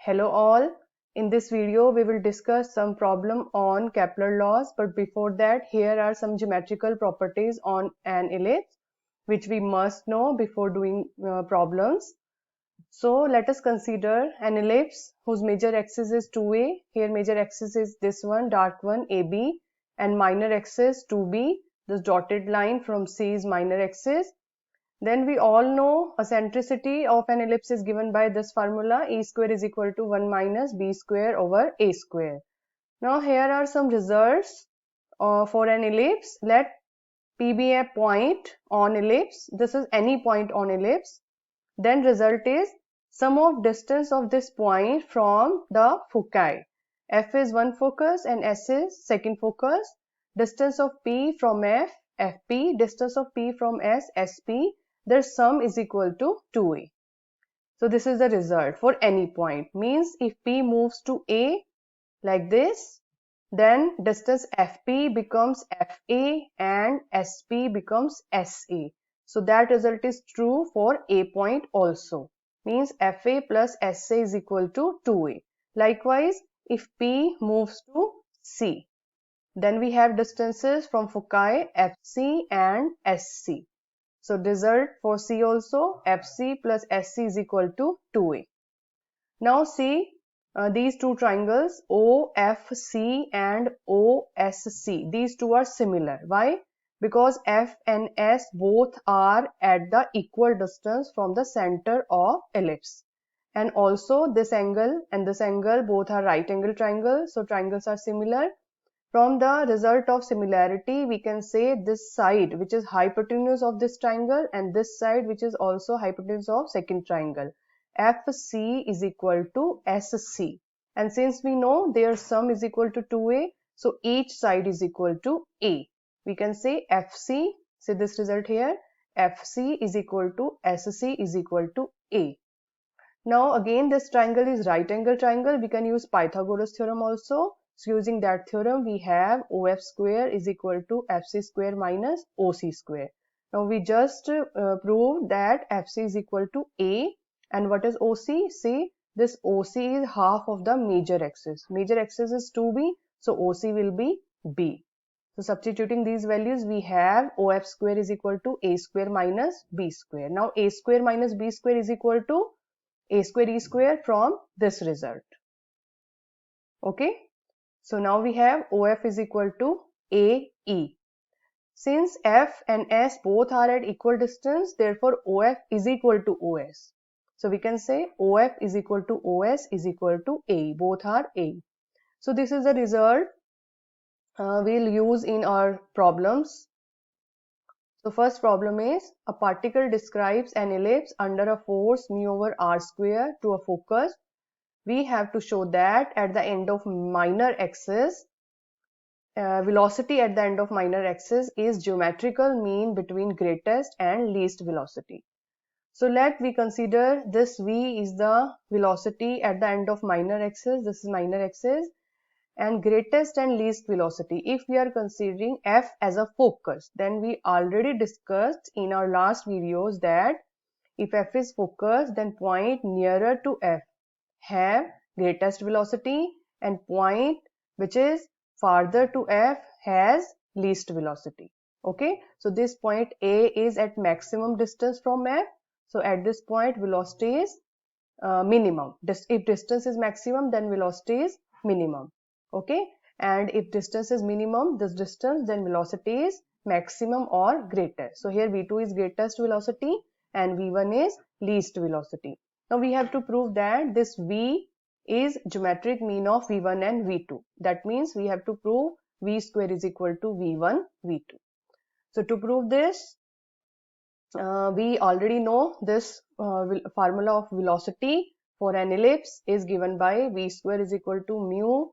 Hello all. In this video we will discuss some problem on Kepler laws, but before that here are some geometrical properties on an ellipse which we must know before doing problems. So let us consider an ellipse whose major axis is 2a. Here major axis is this one, dark one, AB, and minor axis 2b. This dotted line from C is minor axis. Then we all know eccentricity of an ellipse is given by this formula, E square is equal to 1 minus B square over A square. Now here are some results for an ellipse. Let P be a point on ellipse. This is any point on ellipse. Then result is sum of distance of this point from the foci. F is one focus and S is second focus. Distance of P from F, FP. Distance of P from S, SP. Their sum is equal to 2a. So this is the result for any point. Means if P moves to A like this, then distance FP becomes FA and SP becomes SA. So that result is true for A point also. Means FA plus SA is equal to 2A. Likewise, if P moves to C, then we have distances from foci FC and SC. So result for C also, FC plus SC is equal to 2A. Now see these two triangles OFC and OSC. These two are similar. Why? Because F and S both are at the equal distance from the center of ellipse. And also this angle and this angle both are right angle triangles. So triangles are similar. From the result of similarity, we can say this side which is hypotenuse of this triangle and this side which is also hypotenuse of second triangle. FC is equal to SC. And since we know their sum is equal to 2A, so each side is equal to A. We can say FC, say this result here, FC is equal to SC is equal to A. Now again this triangle is right angle triangle. We can use Pythagoras theorem also. So using that theorem, we have OF square is equal to FC square minus OC square. Now we just proved that FC is equal to A, and what is OC? See, this OC is half of the major axis. Major axis is 2B, so OC will be B. So substituting these values, we have OF square is equal to A square minus B square. Now A square minus B square is equal to A square E square from this result. Okay. So now we have OF is equal to AE. Since F and S both are at equal distance, therefore OF is equal to OS. So we can say OF is equal to OS is equal to AE. Both are AE. So this is the result we'll use in our problems. So first problem is a particle describes an ellipse under a force mu over r square to a focus. We have to show that at the end of minor axis, velocity at the end of minor axis is geometrical mean between greatest and least velocity. So let we consider this V is the velocity at the end of minor axis. This is minor axis, and greatest and least velocity. If we are considering F as a focus, then we already discussed in our last videos that if F is focus, then point nearer to F have greatest velocity and point which is farther to F has least velocity. Okay, so this point A is at maximum distance from F. So at this point velocity is minimum. If distance is maximum, then velocity is minimum. Okay, and if distance is minimum, this distance, then velocity is maximum or greater. So here V2 is greatest velocity and V1 is least velocity. Now we have to prove that this V is geometric mean of V1 and V2. That means we have to prove V square is equal to V1, V2. So to prove this, we already know this formula of velocity for an ellipse is given by V square is equal to mu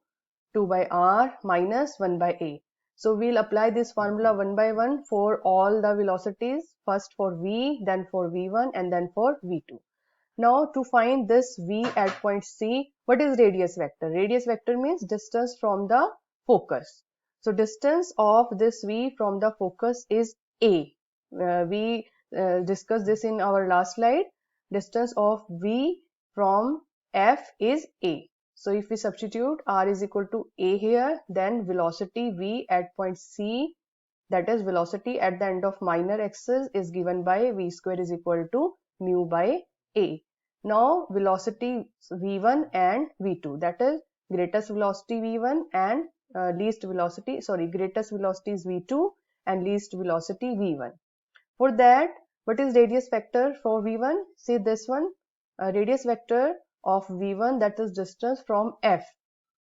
2 by r minus 1 by a. So we'll apply this formula one by one for all the velocities, first for V, then for V1 and then for V2. Now to find this V at point C, what is radius vector? Radius vector means distance from the focus. So distance of this V from the focus is A. We discussed this in our last slide. Distance of V from F is A. So if we substitute r is equal to A here, then velocity V at point C, that is velocity at the end of minor axis, is given by V square is equal to mu by A. Now velocity V1 and V2, that is greatest velocity V1 and greatest velocity is V2 and least velocity V1. For that, what is radius vector for V1? See this one, radius vector of V1, that is distance from F,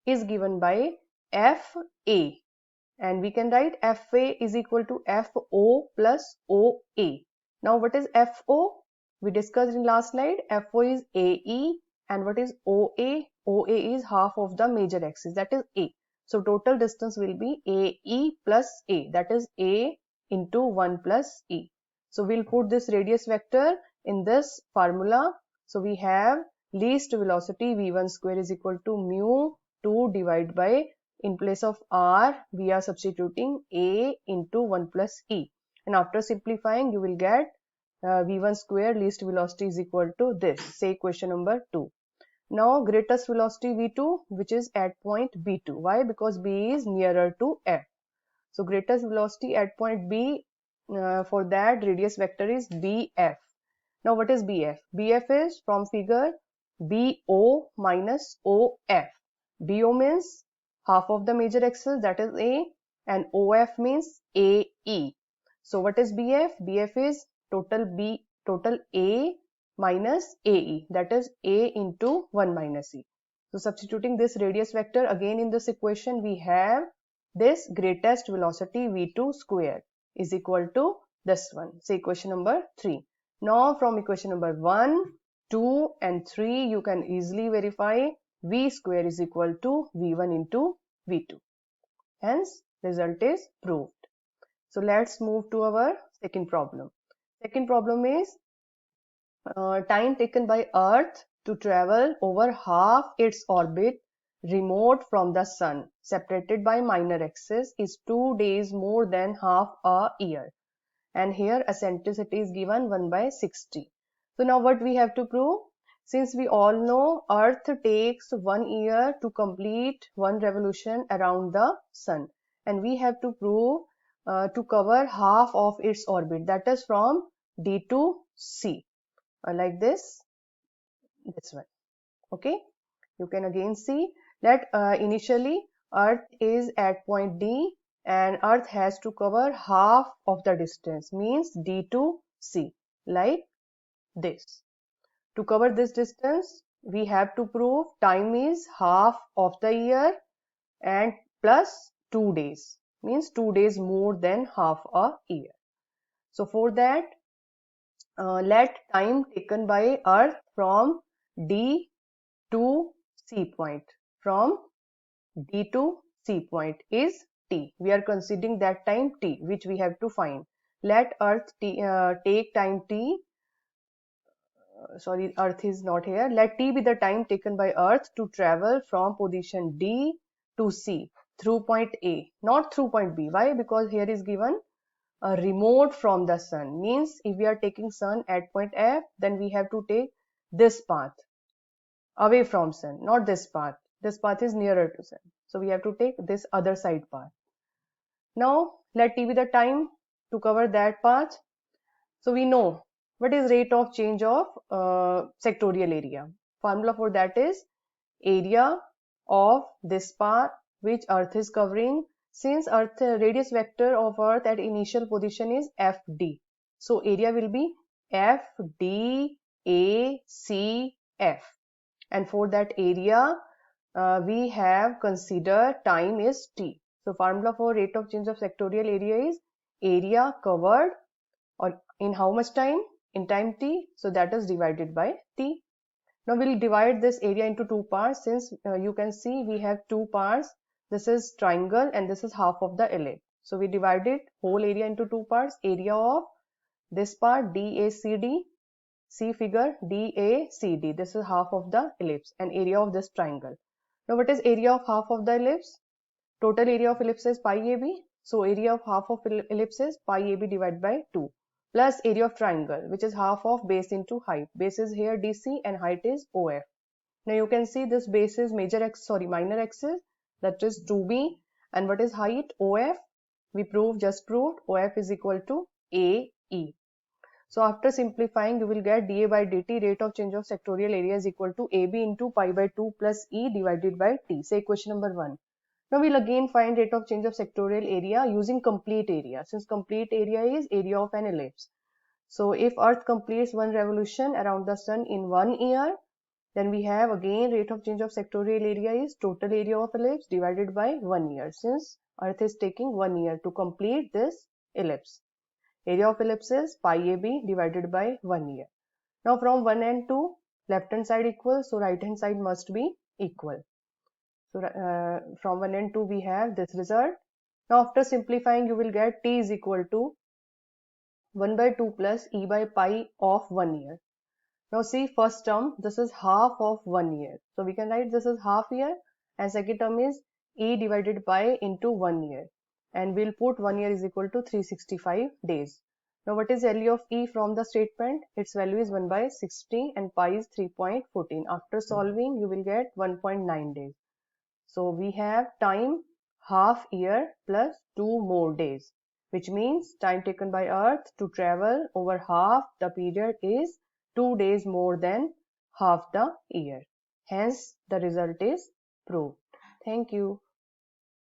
is given by FA, and we can write FA is equal to FO plus OA. Now what is FO? We discussed in last slide. FO is AE, and what is OA? OA is half of the major axis, that is A. So total distance will be AE plus A, that is A into 1 plus E. So we'll put this radius vector in this formula. So we have least velocity V1 square is equal to mu 2 divided by, in place of r we are substituting A into 1 plus E, and after simplifying you will get V1 square least velocity is equal to this. Say equation number 2. Now greatest velocity V2, which is at point B2. Why? Because B is nearer to F. So greatest velocity at point B, for that radius vector is BF. Now what is BF? BF is from figure BO minus OF. BO means half of the major axis, that is A, and OF means AE. So what is BF? BF is total A minus AE, that is A into 1 minus E. So substituting this radius vector again in this equation, we have this greatest velocity V2 square is equal to this one. Say equation number 3. Now from equation number 1, 2 and 3 you can easily verify V square is equal to V1 into V2. Hence result is proved. So let's move to our second problem. Second problem is time taken by Earth to travel over half its orbit remote from the Sun, separated by minor axis, is 2 days more than half a year. And here eccentricity is given 1 by 60. So now what we have to prove? Since we all know Earth takes 1 year to complete one revolution around the Sun, and we have to prove to cover half of its orbit, that is from D to C, like this one. Okay, you can again see that initially Earth is at point D and Earth has to cover half of the distance, means D to C, like this. To cover this distance, we have to prove time is half of the year and plus 2 days, means 2 days more than half a year. So for that, let time taken by Earth from D to C point, from D to C point is T. We are considering that time T, which we have to find. Let Earth take time T. Sorry, Earth is not here. Let T be the time taken by Earth to travel from position D to C through point A, not through point B. Why? Because here is given a remote from the Sun. Means if we are taking Sun at point F, then we have to take this path away from Sun, not this path. This path is nearer to Sun. So we have to take this other side path. Now let T be the time to cover that path. So we know what is rate of change of sectorial area. Formula for that is area of this path which Earth is covering. Since Earth radius vector of Earth at initial position is FD, so area will be FDACF, and for that area we have considered time is T. So formula for rate of change of sectorial area is area covered, or in how much time? In time T, so that is divided by T. Now we'll divide this area into two parts. Since you can see we have two parts, this is triangle and this is half of the ellipse. So we divided whole area into two parts. Area of this part DACD, see figure DACD, this is half of the ellipse, and area of this triangle. Now what is area of half of the ellipse? Total area of ellipse is pi AB. So area of half of ellipse is pi AB divided by 2, plus area of triangle, which is half of base into height. Base is here DC and height is OF. Now you can see this base is minor axis, that is 2b, and what is height? OF. We just proved OF is equal to AE. So after simplifying, you will get dA by dt, rate of change of sectorial area, is equal to AB into pi by 2 plus E divided by T. Say equation number 1. Now we'll again find rate of change of sectorial area using complete area, since complete area is area of an ellipse. So if Earth completes one revolution around the Sun in 1 year, then we have again rate of change of sectorial area is total area of ellipse divided by 1 year, since Earth is taking 1 year to complete this ellipse. Area of ellipse is pi AB divided by 1 year. Now from one end to left hand side equal, so right hand side must be equal. So from one end to we have this result. Now after simplifying, you will get T is equal to 1 by 2 plus E by pi of 1 year. Now see first term, this is half of 1 year. So we can write this is half year, and second term is E divided by into 1 year. And we'll put 1 year is equal to 365 days. Now what is value of E from the statement? Its value is 1 by 60 and pi is 3.14. After solving, you will get 1.9 days. So we have time half year plus 2 more days, which means time taken by Earth to travel over half the period is 2 days more than half the year. Hence, the result is proved. Thank you.